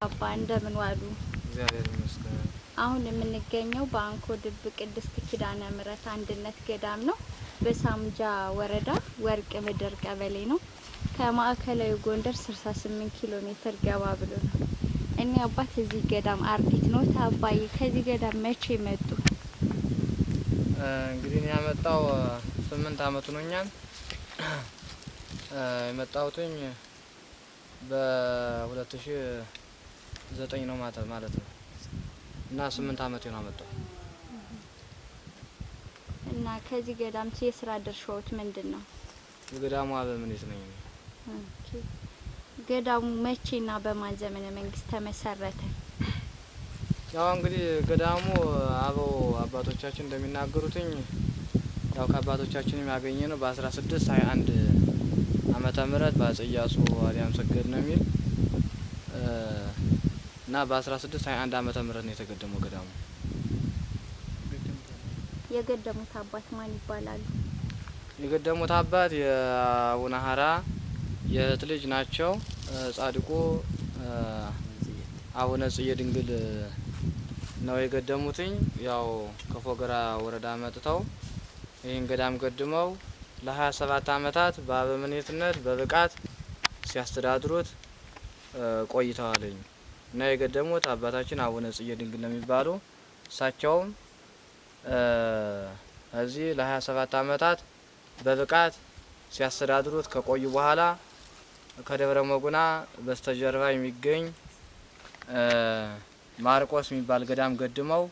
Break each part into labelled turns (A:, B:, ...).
A: አባ እንደምን ዋሉ?
B: እግዚአብሔር ይመስገን።
A: አሁን የምንገኘው በአንኮ ድብ ቅድስት ኪዳነ ምሕረት አንድነት ገዳም ነው። በሳምጃ ወረዳ ወርቅ ምድር ቀበሌ ነው። ከማዕከላዊ ጎንደር 68 ኪሎ ሜትር ገባ ብሎ ነው። እኔ አባት እዚህ ገዳም አርዲት ነው ታባይ። ከዚህ ገዳም መቼ መጡ?
B: እንግዲህ ያመጣው 8 አመት ሆኖኛል። የመጣሁትኝ በ2009 ነው ማለት ነው። እና 8 አመት ነው አመጣው።
A: እና ከዚህ ገዳም የስራ ድርሻዎት ምንድነው?
B: የገዳሙ አበምኔት ነኝ።
A: ኦኬ። ገዳሙ መቼና በማን ዘመነ መንግስት ተመሰረተ?
B: ያው እንግዲህ ገዳሙ አበው አባቶቻችን እንደሚናገሩትኝ ያው ከአባቶቻችንም ያገኘነው በ1621 ዓመተ ምህረት በአፄ ኢያሱ አርያም ሰገድ ነው የሚል እና በ1621 ዓመተ ምህረት ነው የተገደመው ገዳሙ።
A: የገደሙት አባት ማን ይባላሉ?
B: የገደሙት አባት የአቡነ ሀራ የእህት ልጅ ናቸው። ጻድቁ አቡነ ጽዬ ድንግል ነው የገደሙትኝ። ያው ከፎገራ ወረዳ መጥተው ይህን ገዳም ገድመው ለ27 አመታት በአበምኔትነት በብቃት ሲያስተዳድሩት ቆይተዋልኝ። ነው የገደሙት አባታችን አቡነ ጽጌ ድንግል ነው የሚባሉ። እሳቸውም እዚህ ለ27 አመታት በብቃት ሲያስተዳድሩት ከቆዩ በኋላ ከደብረ መጉና በስተጀርባ የሚገኝ ማርቆስ የሚባል ገዳም ገድመው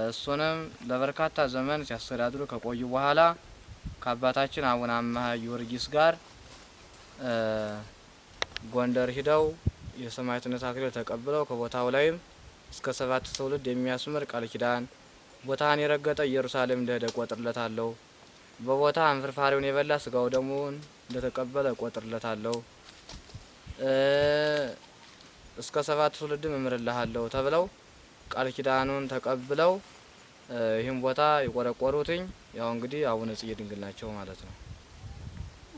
B: እሱንም ለበርካታ ዘመን ሲያስተዳድሩ ከቆዩ በኋላ ከአባታችን አቡነ አምሃ ጊዮርጊስ ጋር ጎንደር ሂደው የሰማዕትነት አክሊል ተቀብለው ከቦታው ላይም እስከ 7 ትውልድ የሚያስምር ቃል ኪዳን ቦታን የረገጠ ኢየሩሳሌም እንደሄደ ቆጥርለታለሁ፣ በቦታ አንፍርፋሪውን የበላ ስጋው ደሙን እንደተቀበለ ቆጥርለታለሁ፣ እስከ 7 ትውልድም እምርልሃለሁ ተብለው ቃል ኪዳኑን ተቀብለው ይህን ቦታ የቆረቆሩትኝ ያው እንግዲህ አቡነ ጽጌ ድንግል ናቸው ማለት ነው።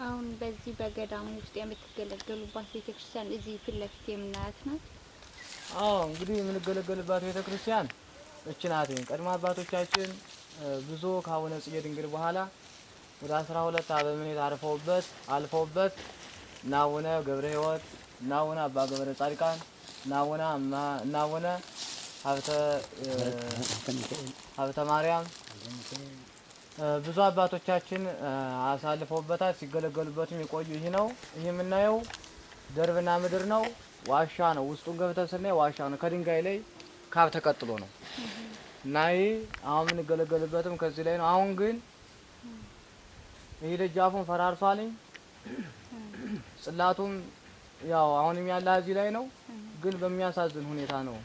A: አሁን በዚህ በገዳሙ ውስጥ የምትገለገሉባት ቤተክርስቲያን እዚህ ፊት ለፊት የምናያት ናት?
B: አዎ እንግዲህ የምንገለገልባት ቤተክርስቲያን እቺ ናት። ቀድሞ አባቶቻችን ብዙ ከአቡነ ጽጌ ድንግል በኋላ ወደ 12 አበምኔት አልፈውበት እና አቡነ ገብረ ሕይወት እና አቡነ አባ ገብረ ጻድቃን እና አቡነ ሀብተ ማርያም ብዙ አባቶቻችን አሳልፈውበታል። ሲገለገሉበትም የቆዩ ይህ ነው። ይህ የምናየው ደርብና ምድር ነው፣ ዋሻ ነው። ውስጡን ገብተን ስናይ ዋሻ ነው። ከድንጋይ ላይ ካብ ተቀጥሎ ነው እና ይህ አሁን የምንገለገልበትም ከዚህ ላይ ነው። አሁን ግን ይህ ደጃፉን ፈራርሷልኝ። ጽላቱም ያው አሁንም ያለ እዚህ ላይ ነው፣ ግን በሚያሳዝን ሁኔታ ነው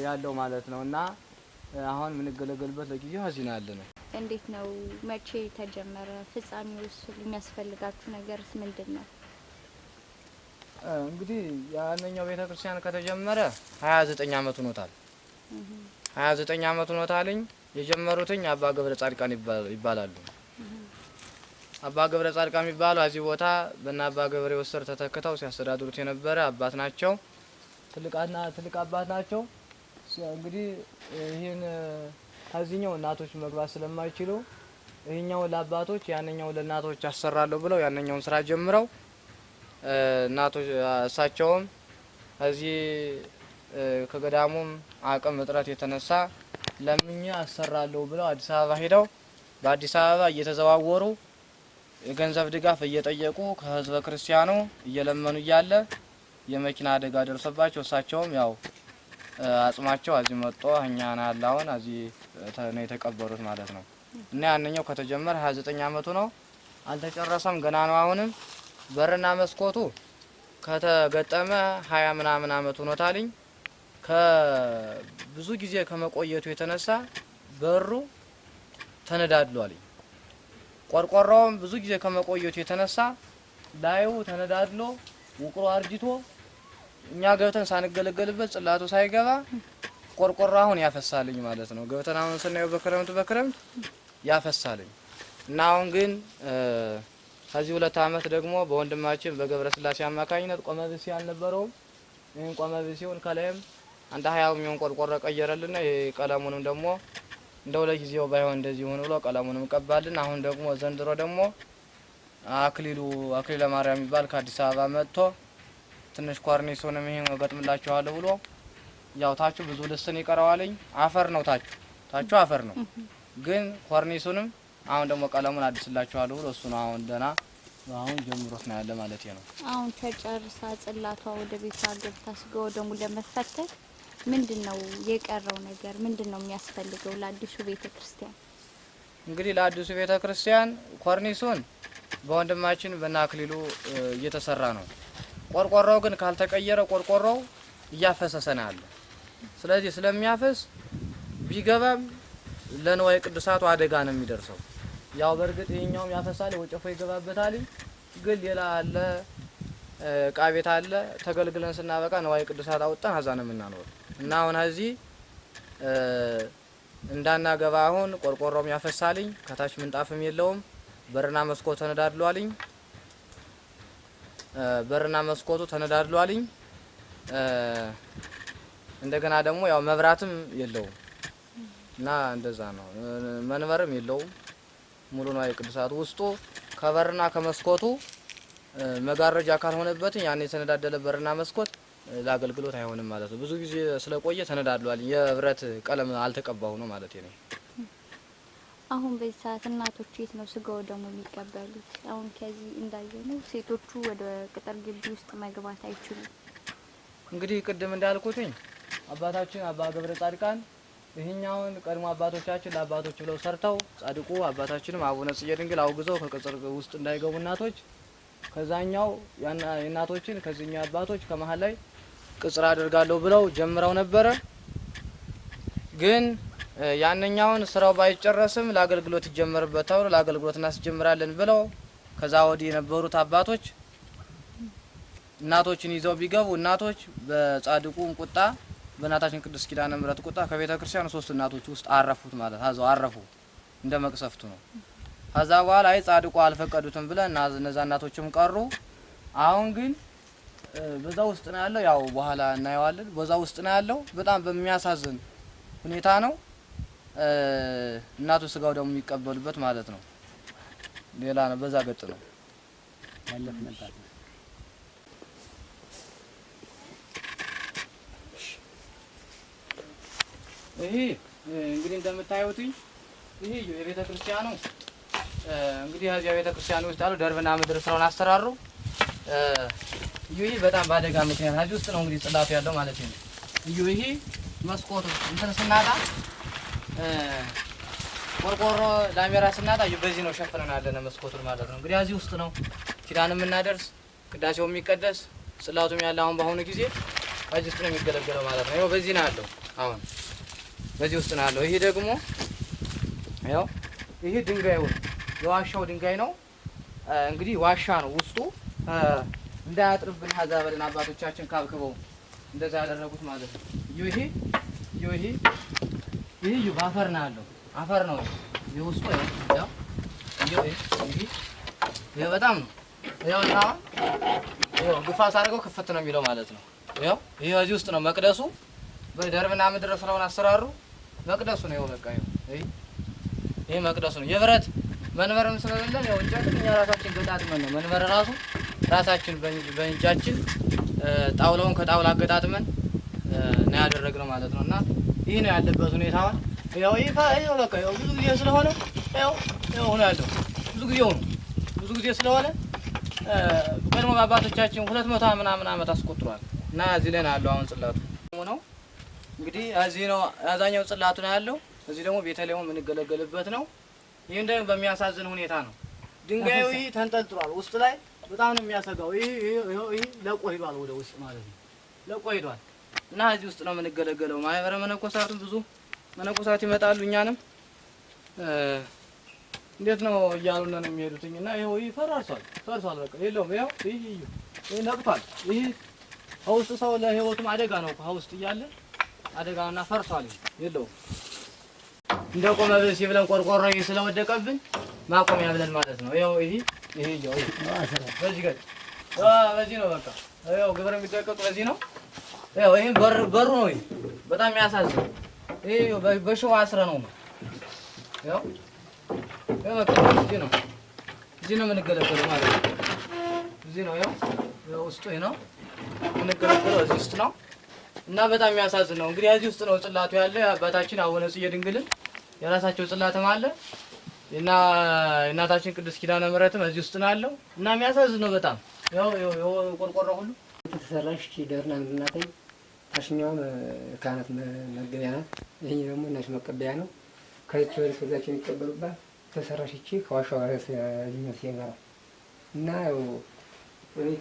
B: ያለው ማለት ነው። እና አሁን የምንገለገልበት ለጊዜው እዚህ ያለ ነው።
A: እንዴት ነው? መቼ ተጀመረ? ፍጻሜውስ? የሚያስፈልጋችሁ ነገርስ ምንድን ነው?
B: እንግዲህ ያንኛው ቤተክርስቲያን ከተጀመረ 29 አመት ሆኖታል። 29 አመት ሆኖታልኝ። የጀመሩትኝ አባ ገብረ ጻድቃን ይባላሉ። አባ ገብረ ጻድቃን የሚባሉ እዚህ ቦታ በእና አባ ገብረ ወሰር ተተክተው ሲያስተዳድሩት የነበረ አባት ናቸው። ትልቅ አባት ናቸው። እንግዲህ ይህን ከዚህኛው እናቶች መግባት ስለማይችሉ ይህኛው ለአባቶች ያንኛው ለእናቶች አሰራለሁ ብለው ያንኛውን ስራ ጀምረው እናቶች እሳቸውም እዚህ ከገዳሙም አቅም እጥረት የተነሳ ለምኛ አሰራለሁ ብለው አዲስ አበባ ሄደው በአዲስ አበባ እየተዘዋወሩ የገንዘብ ድጋፍ እየጠየቁ ከህዝበ ክርስቲያኑ እየለመኑ እያለ የመኪና አደጋ ደርሶባቸው እሳቸውም ያው አጽማቸው እዚህ መጥቶ እኛና ያላውን እዚህ ነው የተቀበሩት ማለት ነው። እና ያንኛው ከተጀመረ 29 አመቱ ነው፣ አልተጨረሰም፣ ገና ነው። አሁንም በርና መስኮቱ ከተገጠመ 20 ምናምን አመቱ ሆኖታልኝ። ከብዙ ጊዜ ከመቆየቱ የተነሳ በሩ ተነዳድሏልኝ። ቆርቆሮውም ብዙ ጊዜ ከመቆየቱ የተነሳ ላዩ ተነዳድሎ ውቅሮ አርጅቶ እኛ ገብተን ሳንገለገልበት ጽላቱ ሳይገባ ቆርቆሮ አሁን ያፈሳልኝ ማለት ነው። ገብተን አሁን ስናየው በክረምት ያፈሳልኝ እና አሁን ግን ከዚህ 2 አመት ደግሞ በወንድማችን በገብረ ስላሴ አማካኝነት ቆመብሲ አልነበረውም። ይሄን ቆመብሲውን ከላይም አንድ 20 የሚሆን ቆርቆሮ ቀየረልና የቀለሙንም ደግሞ እንደው ለጊዜው ባይሆን እንደዚህ ሆኖ ብሎ ቀለሙንም ቀባልን። አሁን ደግሞ ዘንድሮ ደግሞ አክሊለ ማርያም ይባል ከአዲስ አበባ መጥቶ ትንሽ ኮርኒሱንም ይሄን ገጥምላችኋለሁ ብሎ ያው ታቹ ብዙ ልስን ይቀረዋልኝ። አፈር ነው ታቹ አፈር ነው፣ ግን ኮርኒሱንም አሁን ደግሞ ቀለሙን አድስላችኋለሁ ብሎ እሱ ነው አሁን ደና አሁን ጀምሮት ነው ያለ ማለት ነው።
A: አሁን ተጨርሳ ጽላቷ ወደ ቤቷ ገብታ ስጋው ደሙ ለመፈተት ምንድነው የቀረው ነገር? ምንድነው የሚያስፈልገው ለአዲሱ ቤተክርስቲያን?
B: እንግዲህ ለአዲሱ ቤተክርስቲያን ኮርኒሱን በወንድማችን በናክሊሉ እየተሰራ ነው። ቆርቆሮው ግን ካልተቀየረ ቆርቆሮው እያፈሰሰ ነው ያለ። ስለዚህ ስለሚያፈስ ቢገባም ለንዋየ ቅዱሳቱ አደጋ ነው የሚደርሰው። ያው በርግጥ ይሄኛውም ያፈሳል፣ ወጨፎ ይገባበታል። ግን ሌላ አለ ዕቃ ቤት አለ። ተገልግለን ስናበቃ ንዋየ ቅዱሳት አውጣን ሀዛ ነው የምናኖር እና አሁን እዚህ እንዳናገባ አሁን ቆርቆሮም ያፈሳልኝ፣ ከታች ምንጣፍም የለውም። በርና መስኮቱ ተነዳድሏልኝ። በርና መስኮቱ ተነዳድሏልኝ። እንደገና ደግሞ ያው መብራትም የለውም እና እንደዛ ነው። መንበርም የለውም። ሙሉ ነው የቅዱሳቱ ውስጡ ከበርና ከመስኮቱ መጋረጃ ካልሆነበት ያን የተነዳደለ በርና መስኮት ለአገልግሎት አይሆንም ማለት ነው። ብዙ ጊዜ ስለቆየ ተነዳድሏል። የብረት ቀለም አልተቀባው ነው ማለት ነው።
A: አሁን በዚህ ሰዓት እናቶች የት ነው ስጋው ደግሞ የሚቀበሉት? አሁን ከዚህ እንዳየነው ሴቶቹ ወደ ቅጥር ግቢ ውስጥ መግባት አይችሉም።
B: እንግዲህ ቅድም እንዳልኩትኝ አባታችን አባ ገብረ ጻድቃን ይህኛውን ቀድሞ አባቶቻችን ለአባቶች ብለው ሰርተው ጻድቁ አባታችንም አቡነ ጽጌ ድንግል አውግዘው ከቅጽር ውስጥ እንዳይገቡ እናቶች ከዛኛው የእናቶችን ከዚህኛው አባቶች ከመሀል ላይ ቅጽር አድርጋለሁ ብለው ጀምረው ነበረ። ግን ያንኛውን ስራው ባይጨረስም ለአገልግሎት ይጀመርበት ተብሎ ለአገልግሎት እናስጀምራለን ብለው ከዛ ወዲህ የነበሩት አባቶች እናቶችን ይዘው ቢገቡ እናቶች በጻድቁም ቁጣ በእናታችን ቅድስት ኪዳነ ምሕረት ቁጣ ከቤተ ክርስቲያን 3 እናቶች ውስጥ አረፉት ማለት አዛው አረፉ እንደ መቅሰፍቱ ነው። ከዛ በኋላ አይ ጻድቁ አልፈቀዱትም ብለን እነዛ እናቶችም ቀሩ። አሁን ግን በዛ ውስጥ ነው ያለው። ያው በኋላ እናየዋለን። በዛ ውስጥ ነው ያለው። በጣም በሚያሳዝን ሁኔታ ነው እናቱ ስጋው ደግሞ የሚቀበሉበት ማለት ነው። ሌላ ነው በዛ ገጥ ነው ያለፍነበት። ይሄ እንግዲህ እንደምታዩት ይሄ የቤተ ክርስቲያኑ እንግዲህ እዚያ ቤተ ክርስቲያኑ ውስጥ ያለው ደርብና ምድር ስራውን አሰራሩ ይሄ በጣም ባደጋ ምክንያት እዚህ ውስጥ ነው እንግዲህ ጽላቱ ያለው ማለት ነው። ይሄ መስኮቱ እንትን ስናጣ ቆርቆሮ ላሜራ ስናጣ በዚህ ነው ሸፍነን ያለነ መስኮቱን ማለት ነው። እንግዲህ እዚህ ውስጥ ነው ኪዳንም እናደርስ ቅዳሴው የሚቀደስ ጽላቱም ያለ አሁን በአሁኑ ጊዜ እዚህ ውስጥ ነው የሚገለገለው ማለት ነው። ይሄው በዚህ ነው ያለው አሁን በዚህ ውስጥ ነው ያለው። ይሄ ደግሞ ያው ይሄ ድንጋዩ የዋሻው ድንጋይ ነው እንግዲህ ዋሻ ነው ውስጡ እንዳያጥርብን ሀዛበልን አባቶቻችን ካብክበው እንደዛ ያደረጉት ማለት ነው። ይሄ ባፈር ነው ያለው አፈር ነው የውስጡ ያው ይሄ በጣም ነው ያው ግፋስ አድርገው ክፍት ነው የሚለው ማለት ነው። ያው ይሄ እዚህ ውስጥ ነው መቅደሱ በደርብና ምድር ስለሆነ አሰራሩ መቅደሱ ነው። ይኸው በቃ ይሄ መቅደሱ ነው። የብረት መንበርም ስለሌለን ያው እንጨቱን እኛ ራሳችን ገጣጥመን ነው መንበር ራሱ ራሳችን በእንጃችን ጣውላውን ከጣውላ አገጣጥመን ነው ያደረግነው ማለት ነው። እና ይሄ ነው ያለበት ሁኔታ። ያው ይሄ በቃ ያው ብዙ ጊዜ ስለሆነ ያው ነው ያለው ብዙ ጊዜ ስለሆነ ቀድሞ አባቶቻችን 200 ምናምን ዓመት አስቆጥሯል። እና እዚህ ላይ ነው ያለው አሁን ጽላቱ ነው እንግዲህ እዚህ ነው አዛኛው ጽላቱ ነው ያለው። እዚህ ደግሞ ቤተልሔም የምንገለገልበት ነው። ይሄ ደግሞ በሚያሳዝን ሁኔታ ነው ድንጋዩ ይሄ ተንጠልጥሏል ውስጥ ላይ በጣም ነው የሚያሰጋው። ይሄ ለቆ ሄዷል ወደ ውስጥ ማለት ነው ለቆ ሄዷል። እና እዚህ ውስጥ ነው የምንገለገለው። ማህበረ መነኮሳቱም ብዙ መነኮሳት ይመጣሉ። እኛንም እንዴት ነው እያሉና ነው የሚሄዱትኝ። እና ይሄው ፈርሷል በቃ የለውም። ይሄ ነቅቷል። ይሄ ውስጥ ሰው ለህይወቱም አደጋ ነው ውስጥ እያለ አደጋውና ፈርሷል። የለውም እንደቆመ በሲ ብለን ቆርቆሮ ስለወደቀብን ማቆሚያ ብለን ማለት ነው። ይሄ በዚህ ነው በቃ ግብር የሚደቀቅ በዚህ ነው። ይሄ በሩ ነው። ይሄ በጣም የሚያሳዝን ይሄ በሽቦ አስረ ነው። በቃ እዚህ ነው የምንገለገለው ማለት ነው። እዚህ ነው ውስጡ ነው የምንገለገለው እዚህ ውስጥ ነው። እና በጣም የሚያሳዝን ነው እንግዲህ እዚህ ውስጥ ነው ጽላቱ ያለ አባታችን አቡነ ጽጌ ድንግልን የራሳቸው ጽላትም አለ እና እናታችን ቅድስት ኪዳነ ምሕረትም እዚህ ውስጥ ነው ያለው። እና የሚያሳዝን ነው በጣም ቆርቆሮ ሁሉ
C: ተሰራሽ ደርና ምናተኝ ታሽኛው ካህናት መገቢያ ናት። ይሄ ደግሞ እናሽ መቀበያ ነው። ከዚህ ወደ ሰዛችን የሚቀበሉባት ተሰራሽ እቺ ከዋሻው አረስ ሊመስ ይመራ እና ይሄ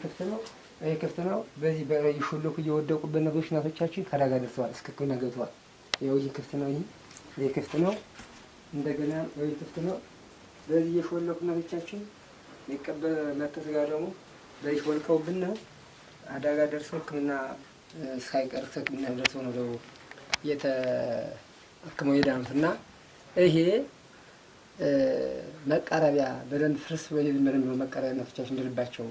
C: ክፍት ነው። በዚህ በሹልኩ እየወደቁበት ነገሮች እናቶቻችን ከዳጋ ደርሰዋል። እስክክና ገብተዋል። ይሄ ክፍት ነው። ይሄ ክፍት ነው። እንደገና ይሄ ክፍት ነው። በዚህ የሾለኩ እናቶቻችን የሚቀበል መተት ጋር ደግሞ በዚህ ሾልከውብን አደጋ ደርሰው ሕክምና ሳይቀር ሕክምና ደርሰው ነው ደግሞ የተሕክመው የዳኑት። እና ይሄ መቃረቢያ በደንብ ፍርስ ወይ ምንም ነው መቃረቢያ እናቶቻችን እንደልባቸው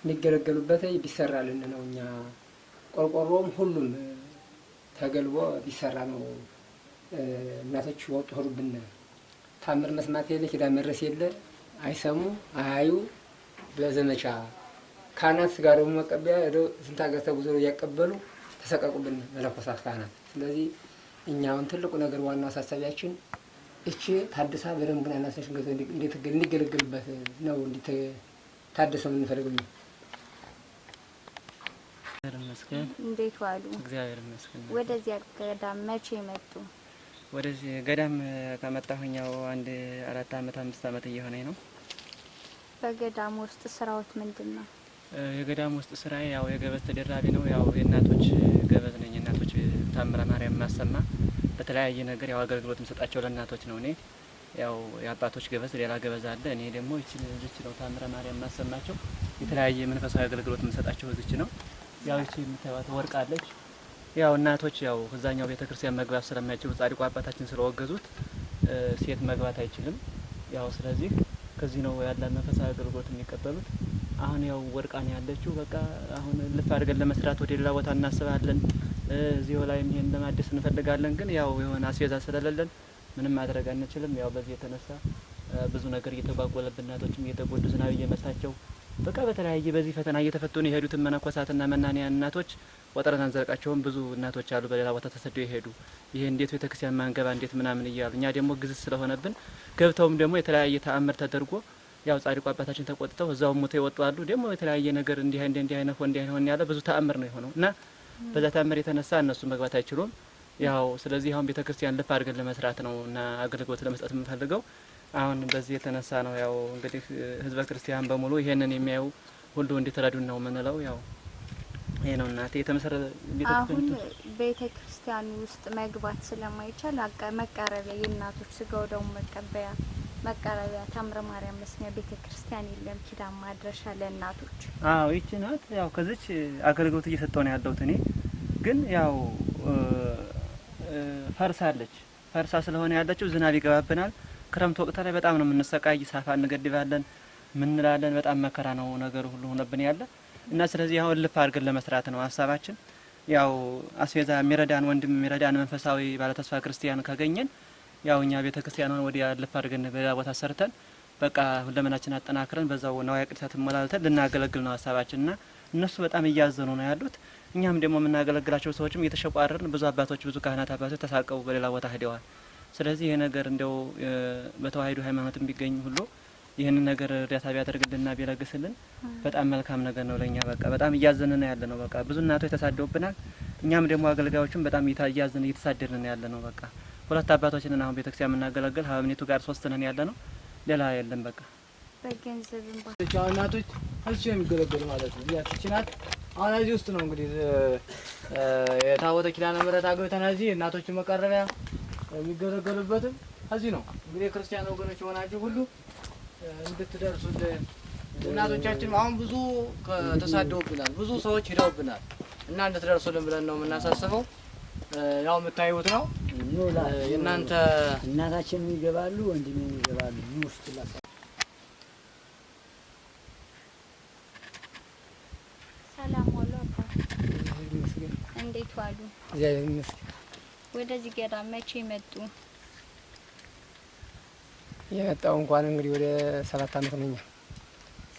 C: የሚገለገሉበት ቢሰራልን ነው። እኛ ቆርቆሮም ሁሉም ተገልቦ ቢሰራ ነው። እናቶች ወጡ ሆሩብን ታምር መስማት የለ ኪዳን መድረስ የለ አይሰሙ አያዩ በዘመቻ ካህናት ስጋ ደግሞ መቀበያ ሄደው ስንት ሀገር ተጉዘው እያቀበሉ ተሰቀቁብን መነኮሳት ካህናት። ስለዚህ እኛ አሁን ትልቁ ነገር ዋናው አሳሳቢያችን እቺ ታድሳ በደንብ ግን እናቶች እንዲገለገሉበት ነው ታድሰው የምንፈልገው ነው።
A: እንዴት ዋሉ?
D: እግዚአብሔር ይመስገን።
A: ወደዚህ ገዳም መቼ መጡ?
D: ወደዚህ ገዳም ከመጣሁኛው አንድ 4 አመት 5 አመት እየሆነኝ ነው።
A: በገዳም ውስጥ ስራዎት ምንድን ነው?
D: የገዳም ውስጥ ስራ ያው የገበዝ ተደራቢ ነው። ያው የእናቶች ገበዝ ነኝ። እናቶች ታምረ ማርያም ማሰማ በተለያየ ነገር ያው አገልግሎት የምሰጣቸው ለእናቶች ነው። እኔ ያው የአባቶች ገበዝ ሌላ ገበዝ አለ። እኔ ደግሞ እዚች ነው ታምረ ማርያም ማሰማቸው። የተለያየ መንፈሳዊ አገልግሎት የምሰጣቸው እዚች ነው። ያው እቺ የምታዩት ወርቅ አለች። ያው እናቶች ያው እዛኛው ቤተክርስቲያን መግባት ስለማይችሉ ጻድቁ አባታችን ስለወገዙት ሴት መግባት አይችልም። ያው ስለዚህ ከዚህ ነው ያለ መንፈሳዊ አገልግሎት የሚቀበሉት። አሁን ያው ወርቃን ያለችው በቃ አሁን ልፍ አድርገን ለመስራት ወደ ሌላ ቦታ እናስባለን። እዚሁ ላይ ይሄን ለማደስ እንፈልጋለን። ግን ያው የሆነ አስቤዛ ስለሌለን ምንም ማድረግ አንችልም። ያው በዚህ የተነሳ ብዙ ነገር እየተጓጎለብን እናቶችም እየተጎዱ ዝናብ እየመታቸው በቃ በተለያየ በዚህ ፈተና እየተፈተኑ የሄዱትን መነኮሳትና መናንያን እናቶች ወጥረን አንዘልቃቸውም። ብዙ እናቶች አሉ በሌላ ቦታ ተሰደው የሄዱ ይሄ እንዴት ቤተክርስቲያን ማንገባ እንዴት ምናምን እያሉ እኛ ደግሞ ግዝት ስለሆነብን ገብተውም ደግሞ የተለያየ ተአምር ተደርጎ ያው ጻድቁ አባታችን ተቆጥተው እዛው ሞተው ይወጡ አሉ። ደግሞ የተለያየ ነገር እንዲህ አይነት እንዲህ አይሆን ያለ ብዙ ተአምር ነው የሆነው እና በዛ ተአምር የተነሳ እነሱ መግባት አይችሉም። ያው ስለዚህ አሁን ቤተክርስቲያን ልፍ አድርገን ለመስራት ነው እና አገልግሎት ለመስጠት የምንፈልገው አሁን በዚህ የተነሳ ነው። ያው እንግዲህ ህዝበ ክርስቲያን በሙሉ ይሄንን የሚያዩ ሁሉ እንዲተረዱን ነው የምንለው። ያው ይሄ ነው እናቴ የተመሰረተ
A: አሁን ቤተክርስቲያን ውስጥ መግባት ስለማይቻል መቃረቢያ የእናቶች ስጋው ደሙ መቀበያ መቃረቢያ ታምረ ማርያም መስሚያ ቤተክርስቲያን የለም። ኪዳን ማድረሻ ለእናቶች
D: አዎ ይቺ ናት። ያው ከዚች አገልግሎት እየሰጠው ነው ያለሁት እኔ ግን ያው ፈርሳለች። ፈርሳ ስለሆነ ያለችው ዝናብ ይገባብናል። ክረምት ወቅት ላይ በጣም ነው የምንሰቃይ። ሳፋ እንገድባለን ምን እንላለን። በጣም መከራ ነው ነገር ሁሉ ሆነብን ያለ እና ስለዚህ አሁን ልፍ አድርገን ለመስራት ነው ሀሳባችን። ያው አስቤዛ የሚረዳን ወንድም የሚረዳን መንፈሳዊ ባለተስፋ ክርስቲያን ካገኘን ያው እኛ ቤተክርስቲያኑን ወዲያ ልፍ አድርገን በሌላ ቦታ ሰርተን በቃ ሁለመናችን አጠናክረን በዛው ነዋያ ቅዱሳት ሞላልተን ልናገለግል ነው ሀሳባችንና እነሱ በጣም እያዘኑ ነው ያሉት። እኛም ደግሞ የምናገለግላቸው ሰዎችም እየተሸቋረርን ብዙ አባቶች ብዙ ካህናት አባቶች ተሳቀው በሌላ ቦታ ሄደዋል። ስለዚህ ይሄ ነገር እንደው በተዋህዶ ሃይማኖት ቢገኝ ሁሉ ይህንን ነገር እርዳታ ቢያደርግልንና ቢለግስልን በጣም መልካም ነገር ነው ለኛ። በቃ በጣም እያዘንን ያለ ነው። በቃ ብዙ እናቶች ተሳደውብናል። እኛም ደግሞ አገልጋዮችም በጣም እያዘንን እየተሳደድን ያለ ነው። በቃ ሁለት አባቶችን አሁን ቤተክርስቲያን የምናገለግል ሀብኔቱ ጋር 3 ነን ያለ ነው። ሌላ የለም። በቃ
A: በገንዘብም
B: እናቶች እዚህ ነው የሚገለገሉ ማለት ነው። ያቺ ናት። አሁን እዚህ ውስጥ ነው እንግዲህ የታቦተ ኪዳነ ምሕረት አግብተን እዚህ እናቶችን መቀረቢያ የሚገለገሉበትም እዚህ ነው። እንግዲህ የክርስቲያን ወገኖች የሆናችሁ ሁሉ እንድትደርሱልን እናቶቻችን አሁን ብዙ ተሳደውብናል፣ ብዙ ሰዎች ሂደውብናል እና እንድትደርሱልን ብለን ነው የምናሳስበው። ያው የምታዩት ነው የእናንተ
E: እናታችን ይገባሉ፣ ወንድም ይገባሉ። ውስጥ ላሳ
A: ሰላም ዋሉ አባ። እንዴት ዋሉ?
C: እግዚአብሔር ይመስገን።
A: ወደዚህ ገዳም መቼ መጡ?
C: የመጣው እንኳን እንግዲህ ወደ 7 አመት ነኝ።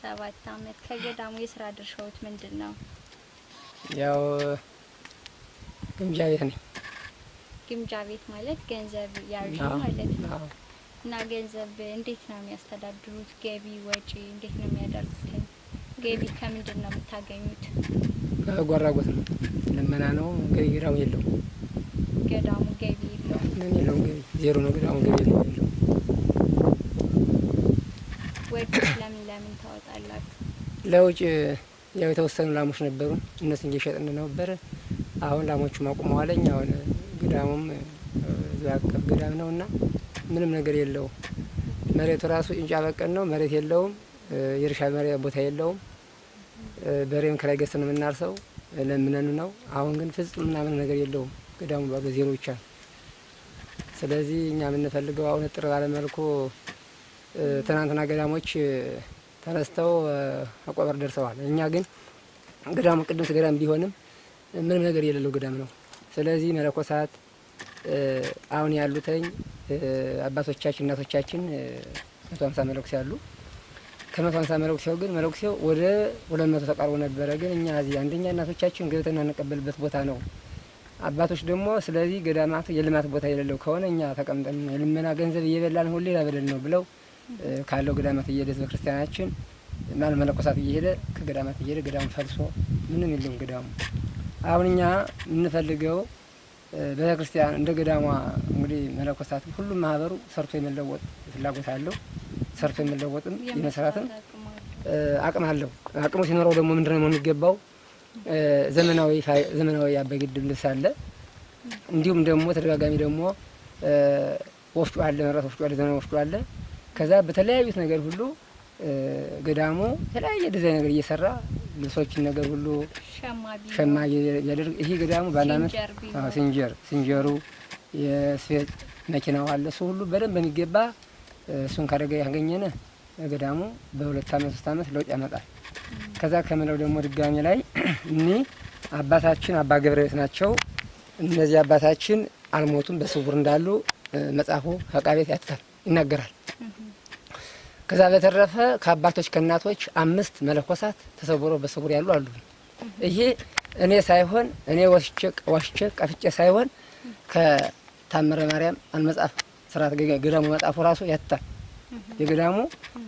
A: 7 አመት። ከገዳሙ የስራ ድርሻዎት ምንድን ነው?
C: ያው ግምጃ ቤት ነኝ።
A: ግምጃ ቤት ማለት ገንዘብ ያዡ ማለት ነው። እና ገንዘብ እንዴት ነው የሚያስተዳድሩት? ገቢ ወጪ እንዴት ነው የሚያደርጉት? ገቢ ከምንድን ነው የምታገኙት?
C: በጎ አድራጎት ነው። ልመና ነው። ገቢ ግራው የለው።
A: ገዳሙ ገቢ የለው።
C: ምን የለው ገቢ ዜሮ ነው። ገዳሙ ገቢ የለው።
A: ወጪ ለምን ታወጣላችሁ?
C: ለውጭ ያው የተወሰኑ ላሞች ነበሩ። እነሱን እየሸጥን ነበር። አሁን ላሞቹ ማቆመዋለኝ። አሁን ገዳሙም ዘአቀፍ ገዳም ነውና ምንም ነገር የለው። መሬቱ ራሱ እንጫ በቀን ነው። መሬት የለውም። የእርሻ መሬት ቦታ የለውም። በሬም ከላይ ገዝተን የምናርሰው ለምነን ነው። አሁን ግን ፍጹም ምናምን ነገር የለውም። ገዳሙ በዜሮ ብቻ። ስለዚህ እኛ የምንፈልገው አሁን ጥር ባለ መልኩ ትናንትና ገዳሞች ተነስተው አቋበር ደርሰዋል። እኛ ግን ገዳሙ ቅዱስ ገዳም ቢሆንም ምንም ነገር የሌለው ገዳም ነው። ስለዚህ መነኮሳት አሁን ያሉተኝ አባቶቻችን እናቶቻችን 150 መነኮስ ያሉ ከ150 መነኩሴው ግን መነኩሴው ወደ 200 ተቃርቦ ነበረ። ግን እኛ እዚህ አንደኛ እናቶቻችን ገብተን እንቀበልበት ቦታ ነው። አባቶች ደግሞ ስለዚህ ገዳማቱ የልማት ቦታ የሌለው ከሆነ እኛ ተቀምጠን የልመና ገንዘብ እየበላን ሁሌ ላበደል ነው ብለው ካለው ገዳማት እየሄደ ህዝበ ክርስቲያናችን ማለት መነኮሳት እየሄደ ከገዳማት እየሄደ ገዳሙ ፈልሶ ምንም የለም ገዳሙ። አሁን እኛ የምንፈልገው ቤተ ክርስቲያን እንደ ገዳሟ እንግዲህ መነኮሳት ሁሉም ማህበሩ ሰርቶ የመለወጥ ፍላጎት አለው። ሰርቶ የመለወጥም የመስራትም አቅም አለው። አቅሙ ሲኖረው ደግሞ ምንድነው የሚገባው? ዘመናዊ አባይ ግድብ ልብስ አለ። እንዲሁም ደግሞ ተደጋጋሚ ደግሞ ወፍጮ አለ፣ መብራት ወፍጮ አለ፣ ዘመናዊ ወፍጮ አለ። ከዛ በተለያዩት ነገር ሁሉ ገዳሙ የተለያየ ዲዛይን ነገር እየሰራ ልብሶችን ነገር ሁሉ ሸማ ያደርግ። ይሄ ገዳሙ ባላመት ሲንጀሩ የስፌት መኪናው አለ። እሱ ሁሉ በደንብ በሚገባ እሱን ካደረገ ያገኘነ ገዳሙ በ2 አመት 3 አመት ለውጥ ያመጣል። ከዛ ከምለው ደግሞ ድጋሚ ላይ እኒህ አባታችን አባ ገብረሕይወት ናቸው። እነዚህ አባታችን አልሞቱም፣ በስውር እንዳሉ መጽሐፉ ከቃቤት ያትታል ይናገራል። ከዛ በተረፈ ከአባቶች ከእናቶች 5 መነኮሳት ተሰውረው በስውር ያሉ አሉ። ይሄ እኔ ሳይሆን እኔ ዋሽቼ ቀፍጬ ሳይሆን ከታምረ ማርያም መጽሐፍ ስርዓት ገዳሙ መጽሐፉ ራሱ ያትታል። የገዳሙ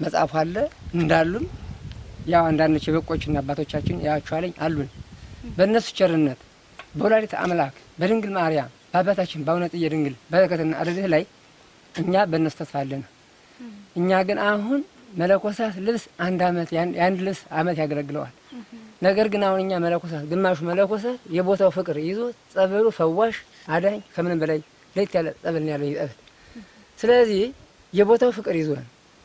C: መጽሐፉ አለ እንዳሉም ያው አንዳንዶች የበቆችና አባቶቻችን ያያቸዋለኝ አሉን። በእነሱ ቸርነት በወላዲተ አምላክ በድንግል ማርያም በአባታችን በአቡነ ጽጌ ድንግል በረከትና ረድኤት ላይ እኛ በእነሱ ተስፋ አለን። እኛ ግን አሁን መነኮሳት ልብስ 1 አመት የአንድ ልብስ አመት ያገለግለዋል። ነገር ግን አሁን እኛ መነኮሳት ግማሹ መነኮሳት የቦታው ፍቅር ይዞ ጸበሉ ፈዋሽ አዳኝ ከምንም በላይ ለየት ያለ ጸበል ነው ያለው ይጸበል። ስለዚህ የቦታው ፍቅር ይዞን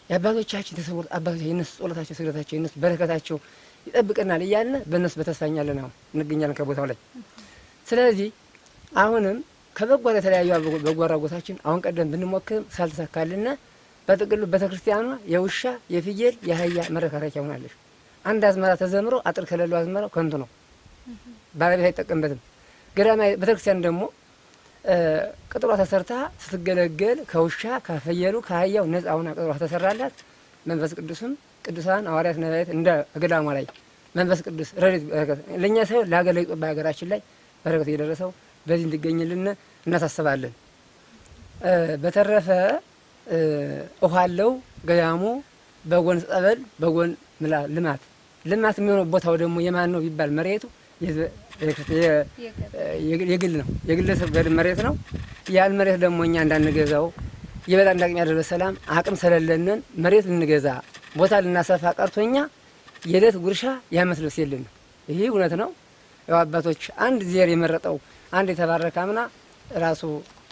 C: የአባቶቻችን ተሰውር አባቶቻችን የነሱ ጸሎታቸው ስግደታቸው የነሱ በረከታቸው ይጠብቀናል እያልን በእነሱ በተስፋኛለን አሁን እንገኛለን ከቦታው ላይ። ስለዚህ አሁንም ከበጎ የተለያዩ በጎ አድራጎታችን አሁን ቀደም ብንሞክርም ሳልተሳካልና በጥቅሉ ቤተክርስቲያኗ የውሻ የፍየል የአህያ መረካከቻ ሆናለች። አንድ አዝመራ ተዘምሮ አጥር ከሌለው አዝመራው ከንቱ ነው፣ ባለቤት አይጠቀምበትም። ገዳማ ቤተክርስቲያን ደግሞ ቅጥሯ ተሰርታ ስትገለገል ከውሻ ከፍየሉ ከአህያው ነፃ ሆና ቅጥሯ ተሰራላት። መንፈስ ቅዱስም ቅዱሳን ሐዋርያት ነቢያት እንደ ገዳሟ ላይ መንፈስ ቅዱስ ረድኤት በረከት ለእኛ ሳይሆን ለሀገር ለኢትዮጵያ ሀገራችን ላይ በረከት እየደረሰው በዚህ እንዲገኝልን እናሳስባለን። በተረፈ ውሃ አለው ገዳሙ በጎን ጸበል በጎን ልማት የሚሆነው ቦታው ደግሞ የማን ነው ቢባል መሬቱ የግል ነው። የግለሰብ መሬት ነው። ያን መሬት ደግሞ እኛ እንዳንገዛው የበላ እንዳቅም ያደረሰ ሰላም አቅም ስለሌለን መሬት ልንገዛ ቦታ ልናሰፋ ቀርቶኛ የዕለት ጉርሻ የዓመት ልብስ የለንም። ይሄ እውነት ነው። ያው አባቶች አንድ ዜር የመረጠው አንድ የተባረከ አምና ራሱ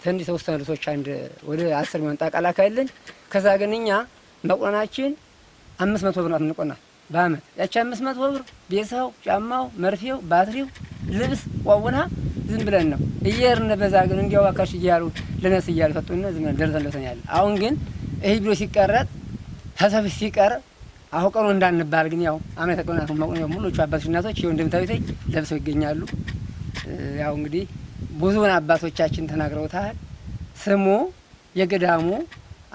C: ትንሽ ተወሰኑ ልብሶች አንድ ወደ 10 ሚሆን ጣቃላ ካይልን ከዛ ግን እኛ መቆናችን 500 ብር እንቆናል በአመት። ያቺ 500 ብር ቤሳው፣ ጫማው፣ መርፌው፣ ባትሪው፣ ልብስ ቆውና ዝም ብለን ነው እየርን በዛ ግን እንዲያው አካሽ እያሉ ለነስ እያሉ ፈጡና ዝም ብለን ደርሰን ለሰኛል። አሁን ግን ይሄ ቢሮ ሲቀረጥ ሀሳብ ሲቀር አውቀኑ እንዳንባል ግን ያው አመት ተቆናቱ መቆናው ሙሉቹ አባቶች እናቶች ይኸው እንደምታዩት ለብሰው ይገኛሉ። ያው እንግዲህ ብዙውን አባቶቻችን ተናግረውታል። ስሙ የገዳሙ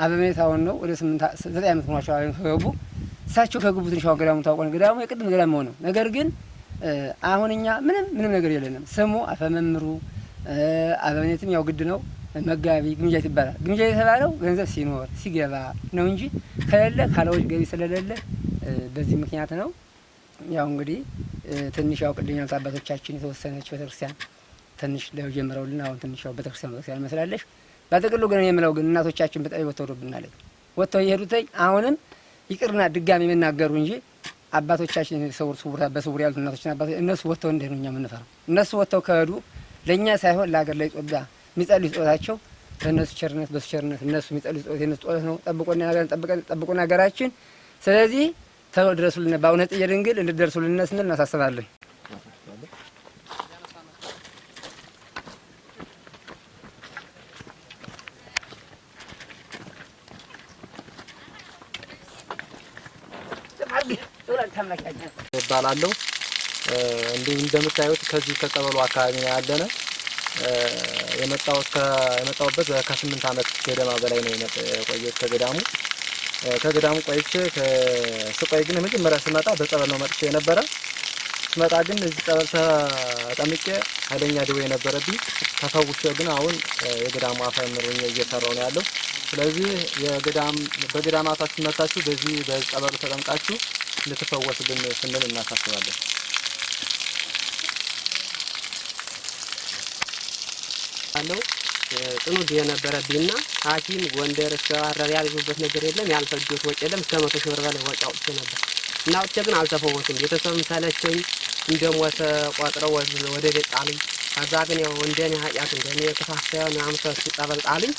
C: አበምኔታውን ነው። ወደ 9 አመት ሆኗቸው ገቡ። እሳቸው ከግቡ ትንሽ ገዳሙ ታውቆን ገዳሙ የቅድም ገዳሙ ነው። ነገር ግን አሁን እኛ ምንም ነገር የለንም። ስሙ አፈመምሩ አበምኔትም ያው ግድ ነው። መጋቢ ግምጃት ይባላል። ግምጃት የተባለው ገንዘብ ሲኖር ሲገባ ነው እንጂ ከሌለ ካለወጭ ገቢ ስለሌለ በዚህ ምክንያት ነው። ያው እንግዲህ ትንሽ ያው ቅድኛው አባቶቻችን የተወሰነች ቤተክርስቲያን ትንሽ ለጀምረውልና አሁን ትንሽ ያው ቤተክርስቲያን መስላለሽ። በጥቅሉ ግን የምለው ግን እናቶቻችን በጣም ወጥተውብናል። ወጥተው የሄዱት አሁንም ይቅርና ድጋሚ የምናገሩ እንጂ አባቶቻችን በስውር ያሉት እናቶችና አባቶች እነሱ ወጥተው እንደሆነ እኛ የምንፈራው እነሱ ወጥተው ከሄዱ ለእኛ ሳይሆን ለሀገር ለኢትዮጵያ የሚጸልዩ ጸሎታቸው በእነሱ ቸርነት በሱ ቸርነት እነሱ የሚጸልዩ ጸሎት የነሱ ጸሎት ነው። ጠብቆና ሀገራችን። ስለዚህ ተሎ ድረሱልን፣ በአቡነ ጽጌ ድንግል እንድትደርሱልን ስንል እናሳስባለን።
B: እባላለሁ። እንዲሁ እንደምታዩት ከዚህ ከጸበሉ አካባቢ ነው ያለነ። የመጣሁበት ከ8 አመት ገደማ በላይ ነው የቆየሁት ከገዳሙ።
F: ከገዳሙ ቆይቼ ስቆይ ግን መጀመሪያ ስመጣ በጸበል ነው መጥቼ የነበረ። ስመጣ ግን እዚህ ጸበል ተጠምቄ ኃይለኛ ደዌ የነበረብኝ ተፈውሼ ግን አሁን የገዳሙ አፈር ምሮኝ እየሰራው ነው ያለው። ስለዚህ በገዳማታችሁ መታችሁ በዚህ በጸበሉ ተጠምቃችሁ ልትፈወሱልን ስንል እናሳስባለን።
G: አለው ጽኑ የነበረብኝና ሐኪም ጎንደር እስከ ሐረር ያልኩበት ነገር የለም። ያልፈጀሁት ወጪ የለም። እስከ 100 ሺህ ብር በላይ ወጪ አውጥቼ ነበር እና አውጥቼ ግን አልተፈወስኩም። ቤተሰብም ሰለቸኝ እንደሞተ ቆጥረው ወደ ቤት ጣሉኝ። ከዛ ግን ያው እንደኔ ኃጢአት እንደኔ ክፋት ሳይሆን አምሰው ሲጠበል ጣሉኝ።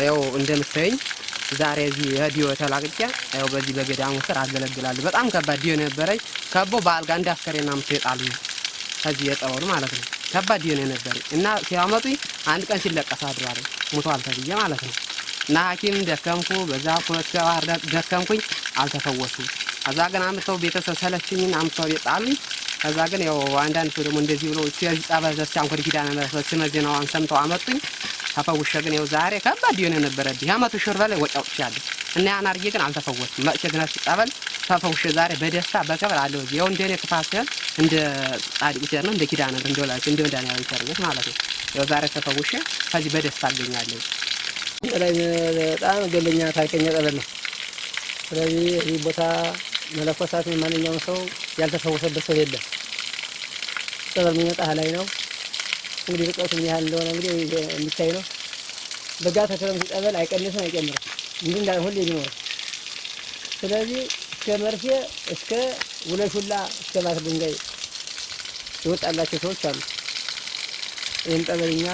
G: ያው እንደምታዩኝ ዛሬ እዚህ ዲዮ ተላቅቄ ያው በዚህ በገዳሙ ስር አገለግላለሁ። በጣም ከባድ ዲዮ ነበረኝ። ከቦ በአልጋ እንዳስከሬና አምሰው የጣሉኝ ከዚህ የጸበሉ ማለት ነው። ከባድ ዲዮ ነበረኝ እና ሲያመጡኝ አንድ ቀን ሲለቀስ አድሯል ሞቷል ተብዬ ማለት ነው። እና ሐኪም ደከምኩ በዛ እስከ ባህር ዳር ደከምኩኝ አልተፈወስኩም። ከዛ ግን አምጥተው ቤተሰብ ሰለችኝና አምጥተው የጣሉኝ። ከዛ ግን ያው አንዳንድ ሰው ደግሞ እንደዚህ ብሎ ሲያዝ ጸበል ዘስቻን ኮድ ኪዳነ ምሕረት ሲመዘናዋን ሰምተው አመጡኝ። ተፈውሼ ግን ያው ዛሬ ከባድ ዲዮ ነበረብኝ። 100 ሺህ ብር በላይ ወጪ አውጥቻለሁ እና ያን አድርጌ ግን አልተፈወስኩም። መጥቼ ግን ጸበል ተፈውሼ ዛሬ በደስታ በክብር አለሁ። ያው እንደኔ ክፋት ሳይሆን እንደ ጻድቁ ቸር ነው እንደ ኪዳነ ምሕረት እንደ ወላጅ እንደ መድኃኒዓለም ቸርነት ማለት ነው። ያው ዛሬ ተፈውሼ ከዚህ በደስታ አገኛለሁ።
C: በጣም ገለኛ ታሪከኛ ጸበል ነው። ስለዚህ ይህ ቦታ መለኮሳት ማንኛውም ሰው ያልተፈወሰበት ሰው የለም። ጸበል የሚመጣ ላይ ነው እንግዲህ ርቀቱ ምን ያህል እንደሆነ እንግዲህ የሚታይ ነው። በጋ ተከረም ጸበል አይቀንስም አይጨምርም እንዴ እንዳለ ሁሌ ይኖር። ስለዚህ እስከ መርፌ እስከ ውለሹላ እስከ ማስ ድንጋይ ይወጣላቸው ሰዎች አሉ። ይህን ጸበልኛ